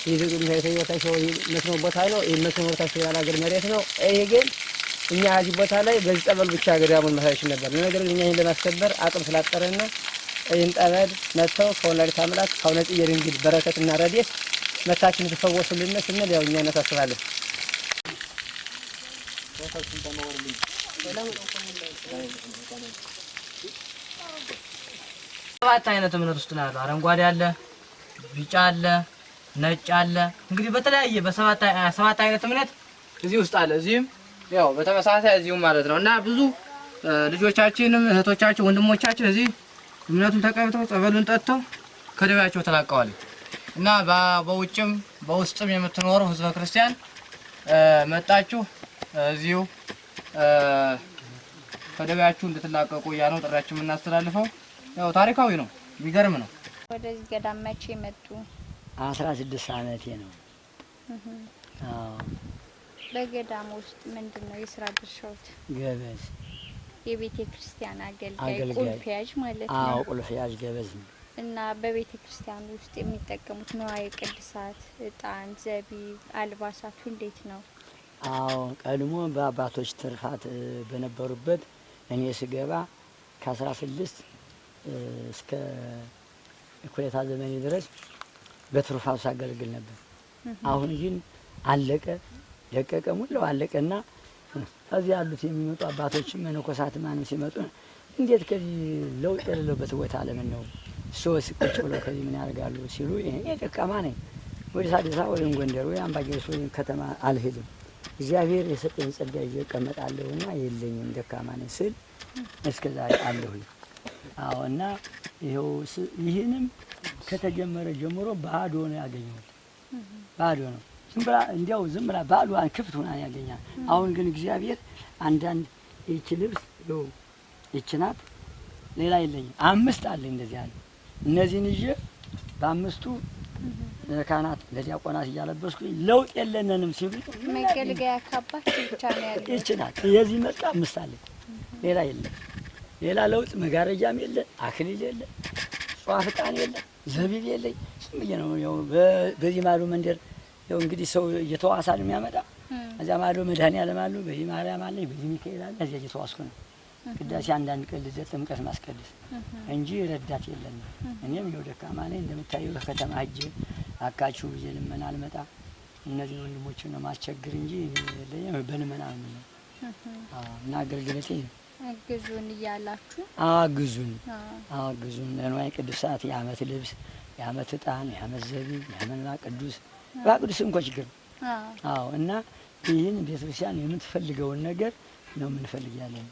C: ይዝጉም ሳይታይወታቸው መስኖ ቦታ ነው። ይህ መስኖ ቦታ ሲባል ሀገር መሬት ነው። ይሄ ግን እኛ እዚህ ቦታ ላይ በዚህ ጸበል ብቻ ገዳሙን ማሳየት ነበር። ነገር ግን እኛ ይህን ለማስከበር አቅም ስላጠረና ይህን ጠበል መጥተው ከወላዲተ አምላክ ከአቡነ ጽጌ ድንግል በረከትና ረድኤት መታችን ተፈወሱልን ስንል ያው እኛ እናሳስባለን።
B: ሰባት አይነት እምነት ውስጥ ነው ያለው። አረንጓዴ አለ፣ ቢጫ አለ፣ ነጭ አለ። እንግዲህ በተለያየ ሰባት አይነት እምነት እዚህ ውስጥ አለ። እዚህም ያው በተመሳሳይ እዚሁም ማለት ነው እና ብዙ ልጆቻችንም እህቶቻችን ወንድሞቻችን እዚህ እምነቱን ተቀብተው ጸበሉን ጠጥተው ከደዌያቸው ተላቀዋል እና በውጭም በውስጥም የምትኖሩ ህዝበ ክርስቲያን መጣችሁ እዚሁ ከደዌያችሁ እንድትላቀቁ ያ ነው ጥሪያችን የምናስተላልፈው። ያው ታሪካዊ ነው፣ የሚገርም ነው።
A: ወደዚህ ገዳም መቼ መጡ?
E: 16 ዓመቴ ነው። አዎ።
A: በገዳም ውስጥ ምንድነው የስራ ድርሻዎት?
E: ገበዝ
A: የቤተ ክርስቲያን አገልጋይ ቁልፍ ያዥ ማለት ነው።
E: አዎ ቁልፍ ያዥ ገበዝ ነው።
A: እና በቤተ ክርስቲያን ውስጥ የሚጠቀሙት ንዋየ ቅድሳት፣ እጣን፣ ዘቢብ፣ አልባሳቱ እንዴት ነው?
E: አዎ ቀድሞ በአባቶች ትርፋት በነበሩበት እኔ ስገባ ከ16 እስከ እኩሌታ ዘመኔ ድረስ በትሩፋቱ ሳገለግል ነበር። አሁን ግን አለቀ ደቀቀ ሙሉ አለቀና እዚህ ያሉት የሚመጡ አባቶችም መነኮሳት ማንም ሲመጡ እንዴት ከዚህ ለውጥ የሌለበት ቦታ ለምን ነው ሰዎች ቁጭ ብለው ከዚህ ምን ያደርጋሉ ሲሉ እኔ ደካማ ነኝ፣ ወደ አዲስ አበባ ወይም ጎንደር ወይ አምባ ጊዮርጊስ ወይም ከተማ አልሄድም፣ እግዚአብሔር የሰጠኝ ጸጋ ይዤ እቀመጣለሁና የለኝም ደካማ ነኝ ስል እስከዛሬ አለሁኝ። አዎ እና ይህንም ከተጀመረ ጀምሮ ባዶ ነው ያገኘሁት። ባዶ ነው ዝም ብላ ባዶዋን ክፍት ሆና ያገኛል። አሁን ግን እግዚአብሔር አንዳንድ ይህች ልብስ ይኸው ይህች ናት፣ ሌላ የለኝም። 5 አለ እንደዚህ አለ። እነዚህን ይዤ በ5ቱ ለካህናት ለዲያቆናት እያለበስኩኝ ለውጥ የለንም ሲሉ
A: መገልገያ ካባች ብቻ ነው ያለው።
E: ይህች ናት። የዚህ መጣ 5 አለ፣ ሌላ የለም። ሌላ ለውጥ መጋረጃም የለ፣ አክሊል የለ፣ ጧፍ ዕጣን የለ፣ ዘቢብ የለኝ። ዝም ብዬ ነው ያው በዚህ ማዶ መንደር ያው እንግዲህ ሰው እየተዋሳል የሚያመጣ እዚያ ማዶ መድኃኔዓለም አሉ፣ በዚህ ማርያም አለ፣ በዚህ ሚካኤል አለ። እዚያ እየተዋስኩ ነው ቅዳሴ አንዳንድ ቀን ልደት ጥምቀት ማስቀደስ እንጂ ረዳት የለም። እኔም ይኸው ደካማ ነኝ እንደምታየው ከከተማ ሂጄ አካችሁ ብዬ ልመና አልመጣ። እነዚህ ወንድሞችን ነው ማስቸግር እንጂ ለኔ በልመና ነው እና አገልግሎቴ
A: አግዙን እያላችሁ
E: አግዙን ለንዋየ ቅድሳት የዓመት ልብስ፣ የዓመት ዕጣን፣ የዓመት ዘቢብ፣ የዓመት ቅዱስ ቅዱስ እንኳን ችግር አዎ። እና ይህን ቤተክርስቲያን የምትፈልገውን ነገር ነው የምንፈልግ ያለን።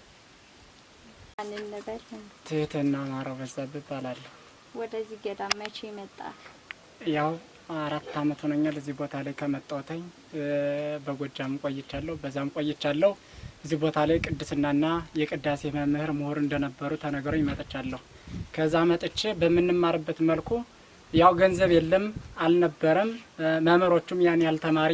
H: ትህትና ማረው በዛብህ እባላለሁ።
A: ወደዚህ ገዳም መቼ መጣ?
H: ያው 4 አመት ሆነኛል እዚህ ቦታ ላይ ከመጣሁኝ። በጎጃም ቆይቻለሁ፣ በዛም ቆይቻለሁ። እዚህ ቦታ ላይ ቅድስናና የቅዳሴ መምህር ምሁር እንደነበሩ ተነግሮኝ መጥቻለሁ። ከዛ መጥቼ በምንማርበት መልኩ ያው ገንዘብ የለም አልነበረም። መምህሮቹም ያን ያህል ተማሪ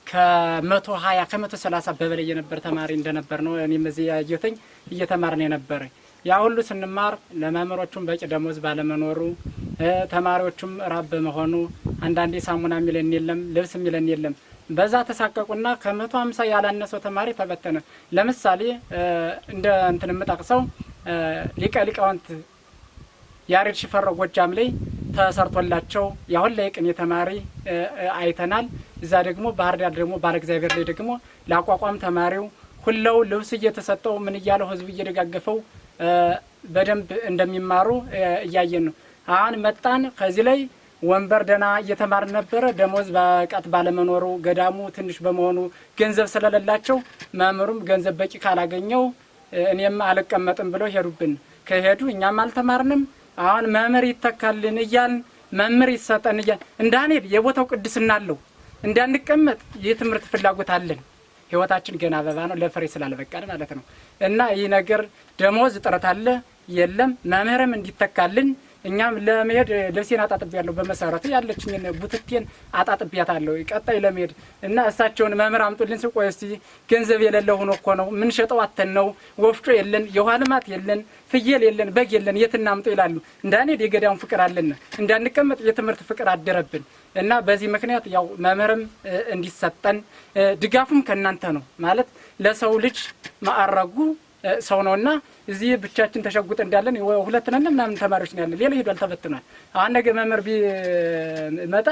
H: ከ120 ከ130 በበላይ የነበር ተማሪ እንደነበር ነው እኔም እዚህ ያየሁትኝ እየተማርን የነበረ። ያ ሁሉ ስንማር ለመምህሮቹም በቂ ደሞዝ ባለመኖሩ ተማሪዎቹም ራብ በመሆኑ አንዳንዴ ሳሙና የሚለን የለም፣ ልብስ የሚለን የለም። በዛ ተሳቀቁና ከ150 ያላነሰው ተማሪ ተበተነ። ለምሳሌ እንደ እንትን የምጠቅሰው ሊቀ ሊቃውንት ያሬድ ሽፈራው ጎጃም ላይ ተሰርቶላቸው ያሁን ላይ ቅኔ ተማሪ አይተናል። እዛ ደግሞ ባህር ዳር ደግሞ ባለ እግዚአብሔር ላይ ደግሞ ለአቋቋም ተማሪው ሁለው ልብስ እየተሰጠው ምን እያለው ህዝቡ እየደጋገፈው በደንብ እንደሚማሩ እያየን ነው። አሁን መጣን። ከዚህ ላይ ወንበር ደና እየተማርን ነበረ። ደሞዝ በቃት ባለመኖሩ ገዳሙ ትንሽ በመሆኑ ገንዘብ ስለሌላቸው መምህሩም ገንዘብ በቂ ካላገኘው እኔም አልቀመጥም ብለው ሄዱብን። ከሄዱ እኛም አልተማርንም። አሁን መምህር ይተካልን እያልን መምህር ይሰጠን እያልን እንዳንሄድ የቦታው ቅድስና አለው እንዳንቀመጥ የትምህርት ፍላጎት አለን። ህይወታችን ገና አበባ ነው፣ ለፍሬ ስላልበቃን ማለት ነው። እና ይህ ነገር ደሞዝ እጥረት አለ የለም። መምህርም እንዲተካልን እኛም ለመሄድ ልብሴን አጣጥቤያለሁ። በመሰረቱ ያለችኝን ቡትቴን አጣጥቤያታለሁ ቀጣይ ለመሄድ እና እሳቸውን መምህር አምጡልን ስል ቆይ እስቲ ገንዘብ የሌለው ሆኖ እኮ ነው ምን ሸጠው አተን ነው ወፍጮ የለን የውሃ ልማት የለን ፍየል የለን በግ የለን የት እናምጡ ይላሉ። እንዳንሄድ የገዳሙ ፍቅር አለን እንዳንቀመጥ የትምህርት ፍቅር አደረብን እና በዚህ ምክንያት ያው መምህርም እንዲሰጠን ድጋፉም ከእናንተ ነው ማለት ለሰው ልጅ ማዕረጉ ሰው ነውና እዚህ ብቻችን ተሸጉጥ እንዳለን 2 ነን ምናምን ተማሪዎች ነው ያለን። ሌላ ሄዷል ተበትኗል። አሁን ነገ መምህር ቢመጣ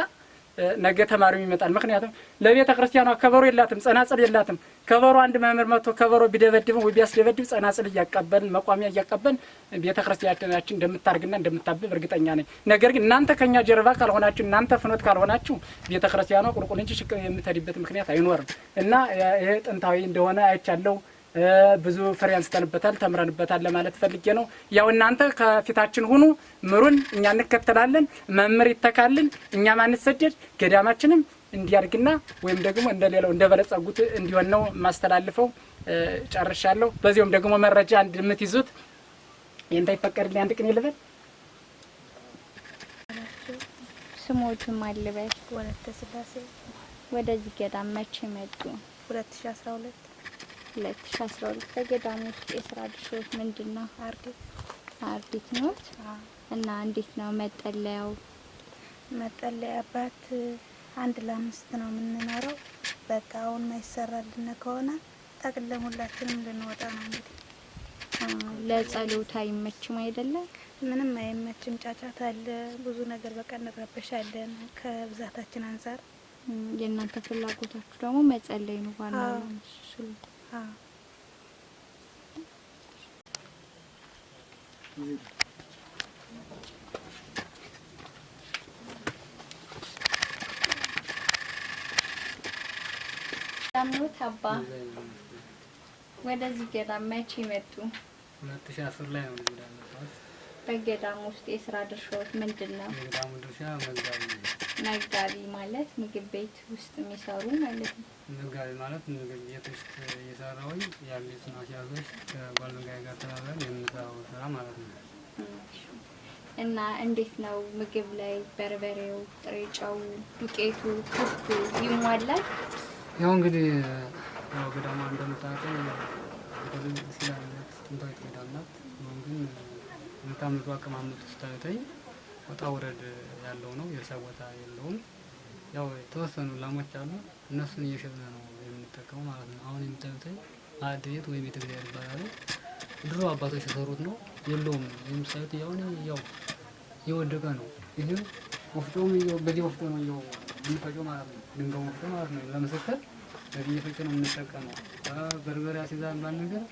H: ነገ ተማሪው ይመጣል። ምክንያቱም ለቤተ ክርስቲያኗ ከበሮ የላትም፣ ጸናጽል የላትም። ከበሮ አንድ መምህር መጥቶ ከበሮ ቢደበድብ ወይ ቢያስደበድብ ጸናጽል እያቀበልን መቋሚያ እያቀበልን ቤተ ክርስቲያናችን እንደምታርግና እንደምታብብ እርግጠኛ ነኝ። ነገር ግን እናንተ ከኛ ጀርባ ካልሆናችሁ እናንተ ፍኖት ካልሆናችሁ ቤተ ክርስቲያኗ ቁልቁል እንጂ ሽቅ የምትሄድበት ምክንያት አይኖርም እና ይሄ ጥንታዊ እንደሆነ አይቻለው። ብዙ ፍሬ አንስተንበታል ተምረንበታል ለማለት ፈልጌ ነው። ያው እናንተ ከፊታችን ሁኑ፣ ምሩን፣ እኛ እንከተላለን። መምህር ይተካልን፣ እኛ ማንሰደድ፣ ገዳማችንም እንዲያድግና ወይም ደግሞ እንደሌላው እንደበለጸጉት እንዲሆን ነው ማስተላልፈው። ጨርሻለሁ። በዚያም ደግሞ መረጃ እንድምትይዙት እንዳይፈቀድልኝ አንድ ቀን ይልበል።
A: ስሞቱን ማልበል።
I: ወለተ ስላሴ።
A: ወደዚህ ገዳም መቼ መጡ?
I: 2012
A: በገዳሙ ውስጥ የስራ ድርሻዎች ምንድነው? አርዲት ነው። እና እንዴት ነው መጠለያው?
I: መጠለያ አባት 1 ለ5 ነው የምንኖረው። በቃ አሁን ማይሰራልን ከሆነ ጠቅለን ሁላችንም ልንወጣ ነው እንግዲህ።
A: ለጸሎት አይመችም አይደለም?
I: ምንም አይመችም። ጫጫታ አለ፣ ብዙ ነገር በቃ እንረበሻለን ከብዛታችን አንፃር።
A: የእናንተ ፍላጎታችሁ ደግሞ መጸለይ ነው ዋናው። ዳምኖት አባ ወደዚህ ገዳም መቼ መጡ?
J: 2010 ላይ ነው እንደመጣሁት።
A: በገዳም ውስጥ የስራ ድርሻዎች ምንድነው?
J: የገዳሙ ድርሻ መጋቢ ነው።
A: መጋቢ ማለት ምግብ ቤት ውስጥ የሚሰሩ ማለት ነው።
J: መጋቢ ማለት ምግብ ቤት ውስጥ እየሰራሁኝ ያሉትን አስያዞች ከባለሙያ ጋር ተባብረን የምንሰራው ስራ ማለት ነው።
A: እና እንዴት ነው ምግብ ላይ በርበሬው፣ ጥሬ ጨው፣ ዱቄቱ፣ ክኩ ይሟላል?
J: ያው እንግዲህ ያው ገዳማ እንደምታውቀው በደንብ ስላለት ጥንታዊት ገዳም ናት። አሁን ግን የምታምሩ አቀማመጡ ስታዩተኝ ወጣ ውረድ ያለው ነው። የእርሻ ቦታ የለውም። ያው የተወሰኑ ላሞች አሉ። እነሱን እየሸጥን ነው የምንጠቀመው ማለት ነው። አሁን የምታዩተኝ ማዕድ ቤት ወይም ቤተ እግዚአብሔር ይባላል። ድሮ አባቶች የሰሩት ነው። የለውም የምታዩት ያው የወደቀ ነው። ይሄው ወፍጮም በዚህ ወፍጮ ነው የምንፈጨው ማለት ነው። ድንጋይ ወፍጮ ማለት ነው። ለምስክር በዚህ እየፈጨ ነው የምንጠቀመው። በርበሬ አሲዛ ባል ነገር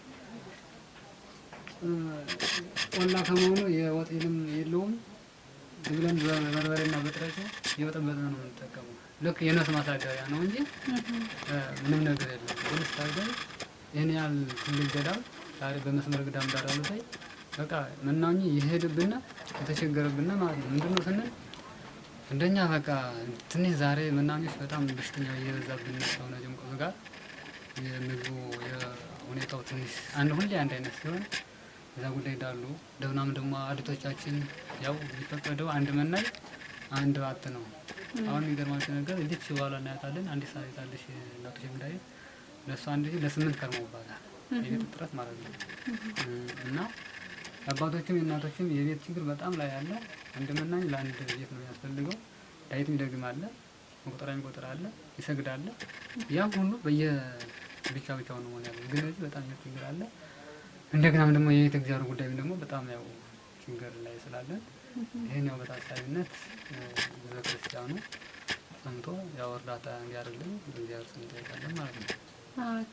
J: ቆላ ከመሆኑ የወጥ ይልም የለውም። ብለን በበርበሬና በጥሬቱ እየበጠበጥን ነው የምንጠቀመው። ልክ የነፍስ ማሳደሪያ ነው እንጂ ምንም ነገር የለም። ግን ስታይደል ይህን ያህል ትልቅ ገዳም ዛሬ በመስመር ገዳም ዳር ያሉት በቃ መናኝ ይሄድብና የተቸገረብና ማለት ነው። ምንድነው ስንል እንደኛ በቃ ትንሽ ዛሬ መናኞች በጣም በሽተኛ እየበዛብን ነው። ጀምቆ ጋር የምግቡ የሁኔታው ትንሽ ሁሌ አንድ አይነት ሲሆን እዛ ጉዳይ ዳሉ ደብናም ደግሞ አድቶቻችን ያው ቢፈቀደው አንድ መናኝ አንድ ባት ነው። አሁን የሚገርማችሁ ነገር እንዴት ሲባላ እናያታለን። አንዲት ሳይት አለሽ እናቶች እንዳይ ለሱ አንድ ለ8 ከርመውባታል የቤት እጥረት ማለት ነው። እና አባቶችም እናቶችም የቤት ችግር በጣም ላይ አለ። አንድ መናኝ ለአንድ ቤት ነው የሚያስፈልገው። ዳይት የሚደግም አለ፣ መቁጠሪያ የሚቆጥር አለ፣ ይሰግዳል። ያም ሁሉ ብቻው ነው ማለት ነው። ግን እዚህ በጣም ችግር አለ። እንደገናም ደግሞ የቤተ እግዚአብሔር ጉዳይም ደግሞ በጣም ያው ችግር ላይ ስላለን ይሄን ያው በታሳቢነት ቤተክርስቲያኑ ሰምቶ ያው እርዳታ እንዲያደርግልን እግዚአብሔር ስም እንጠይቃለን ማለት ነው።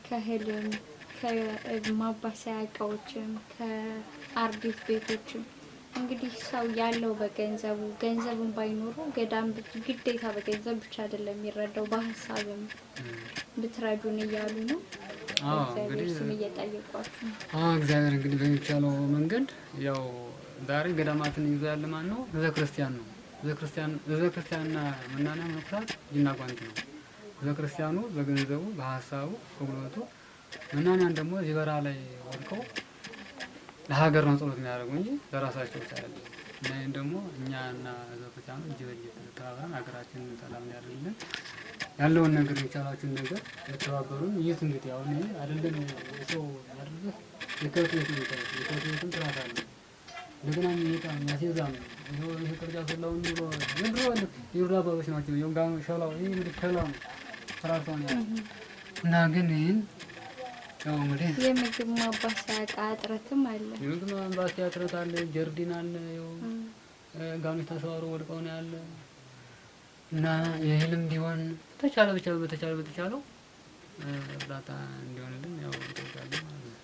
A: ከእህልም ከማባሰያ እቃዎችም ከአርዲት ቤቶችም እንግዲህ ሰው ያለው በገንዘቡ ገንዘቡን ባይኖሩ ገዳም ግዴታ በገንዘብ ብቻ አይደለም የሚረዳው በሀሳብም ብትረዱን እያሉ ነው። እንግዲህ ስም እየጠየቋችሁ ነው።
J: እግዚአብሔር እንግዲህ በሚቻለው መንገድ ያው ዛሬ ገዳማትን ይዞ ያለ ማን ነው? ቤተክርስቲያን ነው። ቤተክርስቲያንና መናንያን መኩራት እጅና ጓንት ነው። ቤተክርስቲያኑ በገንዘቡ በሀሳቡ በጉልበቱ፣ መናንያን ደግሞ እዚህ በረሃ ላይ ወድቀው ለሀገር ነው ጸሎት የሚያደርጉ እንጂ ለራሳቸው ሳይሆን እና ይህን ደግሞ እኛና ቤተክርስቲያኑ እጅ በእጅ ተባብረን ሀገራችንን ሰላም ያደርግልን ያለውን ነገር የቻላችሁን ነገር የተባበሩን ይህ እንግዲህ አሁን ይሄ አይደለም ሰው ያደረገ የከብት ቤት ነው። የከብት ቤትም ጥራት አለ። እንደገና የሚያስይዛ ነው። ይሄ ቅርጫት ሁላውን ይሮ የድሮ የድሮ አባቶች ናቸው። የጋኑ ሸላው ይሄ እንግዲህ ከላው ተራርተው ነው እና ግን ይህን ያው እንግዲህ
A: የምግብ ማባሰያ እቃ እጥረትም አለ።
J: የምግብ ማባሰያ እጥረት አለ። ጀርዲን አለ። ያው ጋኑ ተሰዋሮ ወድቀው ነው ያለ እና የህልም ቢሆን በተቻለው እርዳታ እንዲሆንልን ያው እንጠይቃለን ማለት ነው።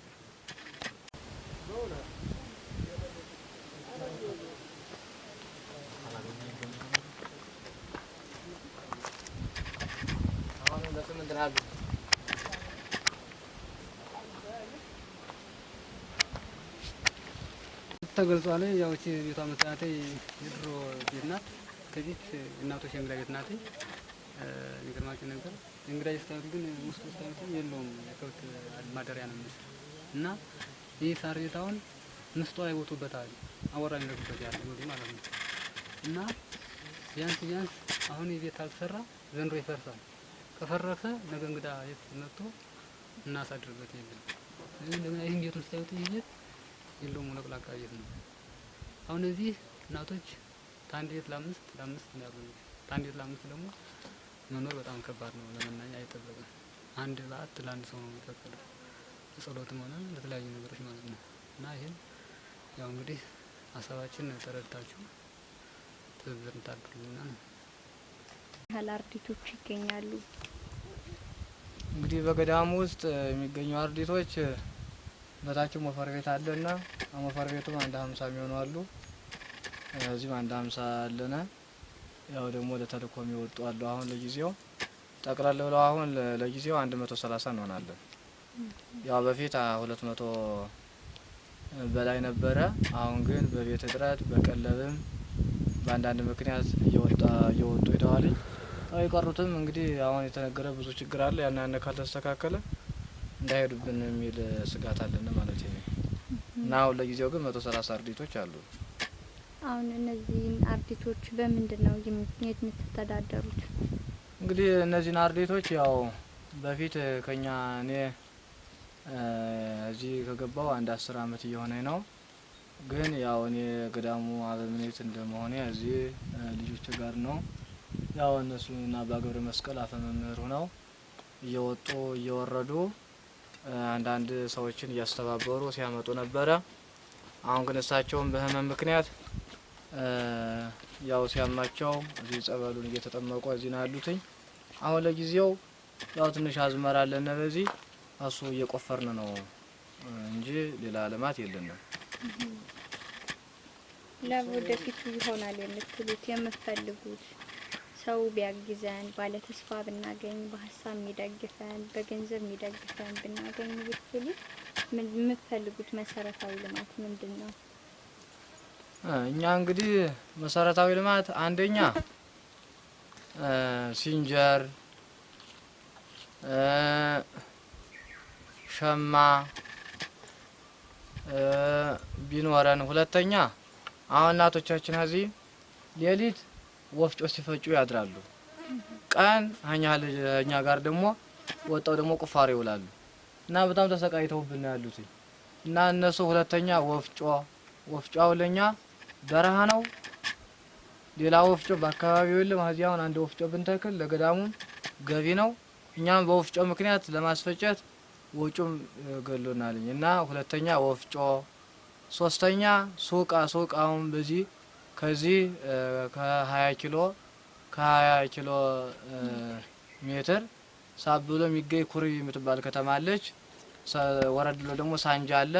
J: ተገልጿል። ያው እቺ ቤቷ መሰረቴ የድሮ ቤት ናት። ከዚህ እናቶች የእንግዳ ቤት ናት። የሚገርማችሁ ነገር እንግዳ ይስታሉ ግን ውስጥ የለውም። የከብት ማደሪያ ነው የሚመስለው እና ይህ ሳር ቤት አሁን ምስጧ ይወጡበታል። አወራ የሚነግሩበት ያለ እንግዲህ ማለት ነው እና ቢያንስ አሁን ይህ ቤት አልተሰራ ዘንድሮ ይፈርሳል። ከፈረሰ ነገ እንግዳ የት መጥቶ እናሳድርበት የለም። ይህን ቤቱን ስታዩት ይህ ቤት የለውም። ለቅላቃ ቤት ነው። አሁን እዚህ እናቶች ታንድ ቤት ለአምስት ነው ያሉት። ታንድ ቤት ለአምስት ደግሞ መኖር በጣም ከባድ ነው። ለመናኛ አይጠበቅም። አንድ በአት ለአንድ ሰው ነው የሚፈቀደው ለጸሎትም ሆነ ለተለያዩ ነገሮች ማለት ነው እና ይሄን ያው እንግዲህ ሀሳባችን ተረድታችሁ ትብብር እንታድርጉና ነው።
A: ያህል አርዲቶች ይገኛሉ።
B: እንግዲህ በገዳሙ ውስጥ የሚገኙ አርዲቶች በታችን ሞፈር ቤት አለና ሞፈር ቤቱም አንድ 50 የሚሆኑ አሉ። እዚህም አንድ 50 አለና ያው ደግሞ ለተልእኮ የሚወጡ አሉ። አሁን ለጊዜው ጠቅላላ ብለው አሁን ለጊዜው 130 እንሆናለን። ያው በፊት 200 በላይ ነበረ። አሁን ግን በቤት እጥረት በቀለብም በአንዳንድ ምክንያት እየወጡ ሄደዋል። የቀሩትም እንግዲህ አሁን የተነገረ ብዙ ችግር አለ። ያን ካልተስተካከለ እንዳይሄዱብን የሚል ስጋት አለን ማለት ነው እና አሁን ለጊዜው ግን 130 አርዲቶች አሉ።
A: አሁን እነዚህን አርዲቶች በምንድን ነው የምትተዳደሩት?
B: እንግዲህ እነዚህን አርዲቶች ያው በፊት ከኛ እኔ እዚህ ከገባው አንድ 10 አመት እየሆነኝ ነው። ግን ያው እኔ ገዳሙ አበምኔት እንደመሆኔ እዚህ ልጆች ጋር ነው ያው እነሱና አባ ገብረ መስቀል አፈ መምህር ሆነው እየወጡ እየወረዱ አንዳንድ ሰዎችን እያስተባበሩ ሲያመጡ ነበረ። አሁን ግን እሳቸውን በህመም ምክንያት ያው ሲያማቸው እዚህ ጸበሉን እየተጠመቁ እዚህ ነው ያሉትኝ። አሁን ለጊዜው ያው ትንሽ አዝመራ አለና በዚህ እሱ እየቆፈርን ነው እንጂ ሌላ ልማት የለንም።
A: ለወደፊቱ ይሆናል የምትሉት የምትፈልጉት ሰው ቢያግዘን ባለ ተስፋ ብናገኝ በሀሳብ የሚደግፈን በገንዘብ የሚደግፈን ብናገኝ ብትሉ የምትፈልጉት መሰረታዊ ልማት ምንድነው?
B: እኛ እንግዲህ መሰረታዊ ልማት አንደኛ ሲንጀር ሸማ ቢኖረን፣ ሁለተኛ አሁን እናቶቻችን እዚህ ሌሊት ወፍጮ ሲፈጩ ያድራሉ። ቀን እኛ ጋር ደግሞ ወጣው ደግሞ ቁፋሮ ይውላሉ እና በጣም ተሰቃይተውብን ያሉት እና እነሱ ሁለተኛ ወፍጮው ለኛ በረሃ ነው። ሌላ ወፍጮ በአካባቢው የለም። እዚህ አሁን አንድ ወፍጮ ብንተክል ለገዳሙም ገቢ ነው። እኛም በወፍጮ ምክንያት ለማስፈጨት ወጩም ገሎናል እና ሁለተኛ ወፍጮ፣ ሶስተኛ ሱቅ አሁን በዚህ ከዚህ ከ20 ኪሎ ሜትር ሳብ ብሎ የሚገኝ ኩሪ የምትባል ከተማ አለች። ወረድ ብሎ ደግሞ ሳንጃ አለ።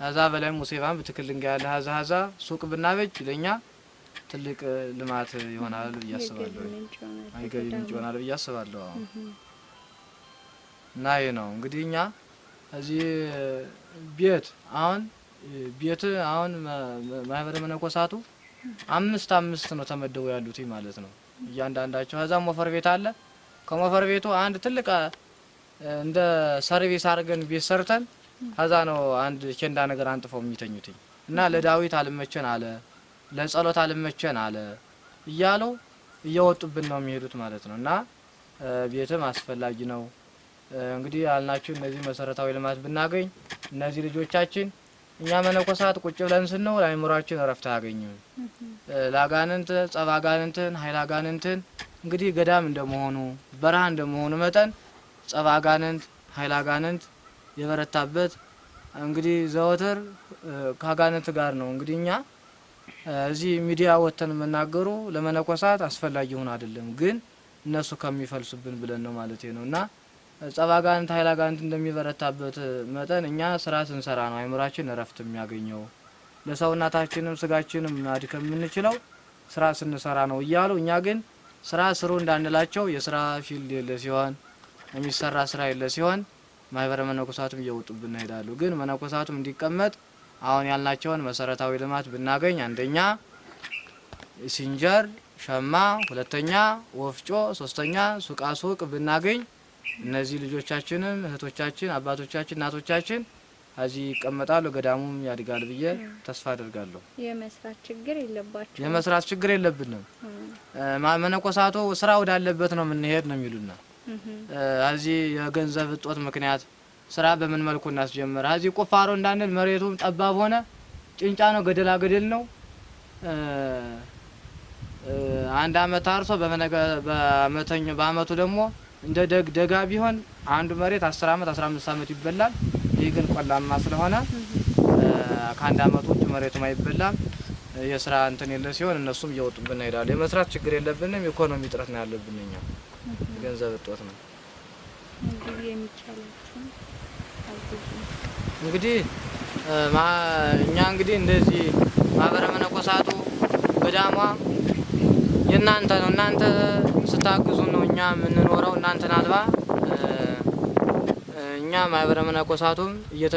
B: ከዛ በላይ ሙሴባን በትክክል ድንጋይ ያለ ሀዛ ሱቅ ብናበጅ ለኛ ትልቅ ልማት ይሆናል ብዬ አስባለሁ። ገቢ ምንጭ ይሆናል ብዬ አስባለሁ። እና ይሄ ነው እንግዲህ እኛ እዚህ ቤት አሁን ማህበረ መነኮሳቱ አምስት ነው ተመደቡ ያሉት ማለት ነው እያንዳንዳቸው። ከዛ ሞፈር ቤት አለ። ከሞፈር ቤቱ አንድ ትልቅ እንደ ሰርቪስ አድርገን ቤት ሰርተን ከዛ ነው አንድ ኬንዳ ነገር አንጥፈው የሚተኙት እና ለዳዊት አልመቸን አለ፣ ለጸሎት አልመቸን አለ እያሉ እየወጡብን ነው የሚሄዱት ማለት ነው። እና ቤትም አስፈላጊ ነው እንግዲህ ያልናችሁ እነዚህ መሰረታዊ ልማት ብናገኝ እነዚህ ልጆቻችን እኛ መነኮሳት ቁጭ ብለን ስንውል አይምሯችን እረፍት አያገኝም። ላጋንንት ጸባጋንንትን ኃይላጋንንትን እንግዲህ ገዳም እንደመሆኑ በረሃ እንደመሆኑ መጠን ጸባጋንንት ኃይላጋንንት የበረታበት እንግዲህ ዘወትር ከአጋንንት ጋር ነው። እንግዲህ እኛ እዚህ ሚዲያ ወተን መናገሩ ለመነኮሳት አስፈላጊ ሆኖ አይደለም፣ ግን እነሱ ከሚፈልሱብን ብለን ነው ማለት ነው። እና ጸባጋንንት ኃይላጋንንት እንደሚበረታበት መጠን እኛ ስራ ስንሰራ ነው አይምራችን እረፍት የሚያገኘው። ለሰውናታችንም ስጋችንም ማድከም የምንችለው ስራ ስንሰራ ነው እያሉ እኛ ግን ስራ ስሩ እንዳንላቸው የስራ ፊልድ የለ ሲሆን የሚሰራ ስራ የለ ሲሆን ማህበረ መነኮሳቱም እየወጡብን ይሄዳሉ። ግን መነኮሳቱም እንዲቀመጥ አሁን ያልናቸውን መሰረታዊ ልማት ብናገኝ አንደኛ ሲንጀር ሸማ፣ ሁለተኛ ወፍጮ፣ ሶስተኛ ሱቅ ብናገኝ እነዚህ ልጆቻችንም እህቶቻችን አባቶቻችን እናቶቻችን እዚህ ይቀመጣሉ፣ ገዳሙም ያድጋል ብዬ ተስፋ አደርጋለሁ።
A: የመስራት ችግር የለባቸው።
B: የመስራት ችግር የለብንም። መነኮሳቱ ስራ ወዳለበት ነው የምንሄድ ነው የሚሉና እዚህ የገንዘብ እጦት ምክንያት ስራ በምን መልኩ እናስጀምር? እዚህ ቁፋሮ እንዳንል መሬቱም ጠባብ ሆነ፣ ጭንጫ ነው፣ ገደላ ገደል ነው። አንድ አመት አርሶ በአመቱ ደግሞ እንደ ደጋ ቢሆን አንዱ መሬት 10 አመት 15 አመት ይበላል። ይህ ግን ቆላማ ስለሆነ ከአንድ አመት ውጭ መሬቱም አይበላም። የስራ እንትን የለ ሲሆን እነሱም እየወጡብን ይሄዳሉ። የመስራት ችግር የለብንም። ኢኮኖሚ ጥረት ነው ያለብን እኛ፣ ገንዘብ እጦት ነው። እንግዲህ እኛ እንግዲህ እንደዚህ ማህበረ መነኮሳቱ ገዳሟ የእናንተ ነው። እናንተ ስታግዙ ነው እኛ የምንኖረው። እናንተን አልባ እኛ ማህበረ መነኮሳቱም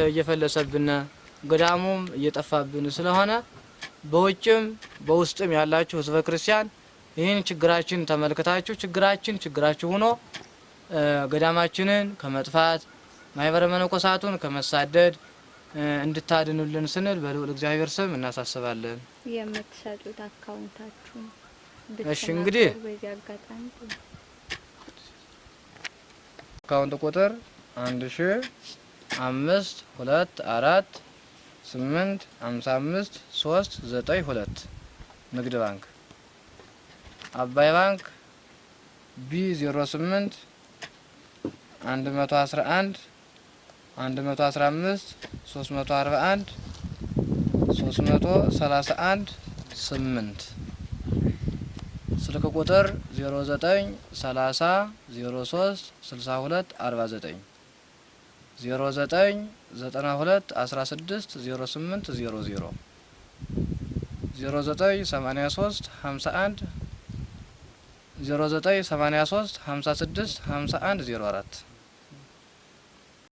B: እየፈለሰብን ገዳሙም እየጠፋብን ስለሆነ በውጭም በውስጥም ያላችሁ ህዝበ ክርስቲያን ይህን ችግራችን ተመልክታችሁ ችግራችሁ ሆኖ ገዳማችንን ከመጥፋት ማህበረ መነኮሳቱን ከመሳደድ እንድታድኑልን ስንል በልዑል እግዚአብሔር ስም እናሳስባለን።
A: የምትሰጡት አካውንታችሁ
B: እሺ። እንግዲህ አካውንት ቁጥር 1524855392 ንግድ ባንክ፣ አባይ ባንክ B08 111 115 341 331 8 ስልክ ቁጥር 0930 03 62 49 0992 16 08 00 0983 51 0983 56 51 04